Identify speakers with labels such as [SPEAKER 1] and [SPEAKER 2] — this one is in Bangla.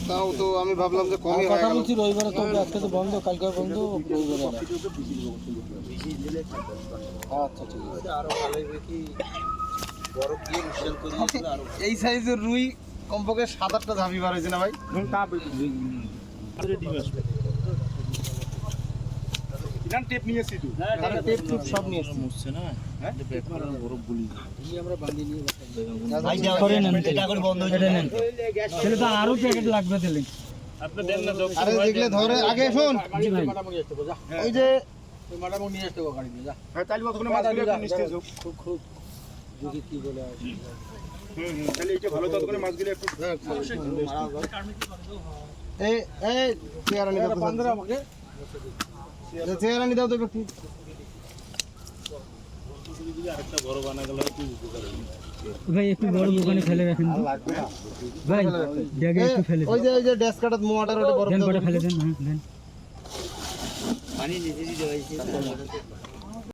[SPEAKER 1] তাও তো আমি ভাবলাম যে কমই হয়ে
[SPEAKER 2] কথা
[SPEAKER 1] গেল।
[SPEAKER 2] বলছি রবিবারে তো আজকে তো বন্ধ, কালকে বন্ধ, রবিবারে আচ্ছা ঠিক আছে।
[SPEAKER 3] আরো ভালো হবে কি বরফ দিয়ে মিশ্রণ করে দিয়েছিল আরো
[SPEAKER 1] এই সাইজের রুই কমপক্ষে 7-8টা ঝাঁপি বার হয়েছে না ভাই?
[SPEAKER 4] টেপ নিয়েছি তুই
[SPEAKER 1] আরে টেপ টুপ সব নিয়ে এসেছি।
[SPEAKER 4] মুছছে না বরফ গুলি
[SPEAKER 2] আমরা বাঁধিয়ে নিয়ে
[SPEAKER 1] করে নেন,
[SPEAKER 4] এটা করে বন্ধ হয়ে
[SPEAKER 2] এটা নেন, তাহলে তো আরো প্যাকেট লাগবে তাহলে।
[SPEAKER 4] আপনি দেন না যোগ
[SPEAKER 1] আরে দেখলে ধরে আগে শোন
[SPEAKER 2] জি ভাই,
[SPEAKER 3] মাটামুড়ি আসতে যা
[SPEAKER 1] ওই যে
[SPEAKER 3] মাটামুড়ি নিয়ে আসতে গাড়ি দিয়ে যা
[SPEAKER 4] হ্যাঁ তাহলে কতক্ষণ মাছগুলো একটু নিচে যোগ
[SPEAKER 2] খুব খুব যদি কি বলে আসে।
[SPEAKER 4] তাহলে এইটা ভালো ততক্ষণ মাছগুলো একটু
[SPEAKER 1] এই এই চেয়ারানি দাও তো,
[SPEAKER 3] আমাকে
[SPEAKER 1] চেয়ারানি দাও তো একটু।
[SPEAKER 4] আরেকটা বড় বানা গেল খুব উপকার হবে
[SPEAKER 2] ভাই একটু বড় দোকানে ফেলে রাখেন তো। ভাই ব্যাগে একটু ফেলে
[SPEAKER 1] ওই যে ড্যাশ কাটাত মোয়াটার ওটা বরফ
[SPEAKER 2] দেন,
[SPEAKER 1] দাও।
[SPEAKER 2] কটা ফেলে দেন। হ্যাঁ দেন।
[SPEAKER 3] পানি নিচে দিতে হয়েছে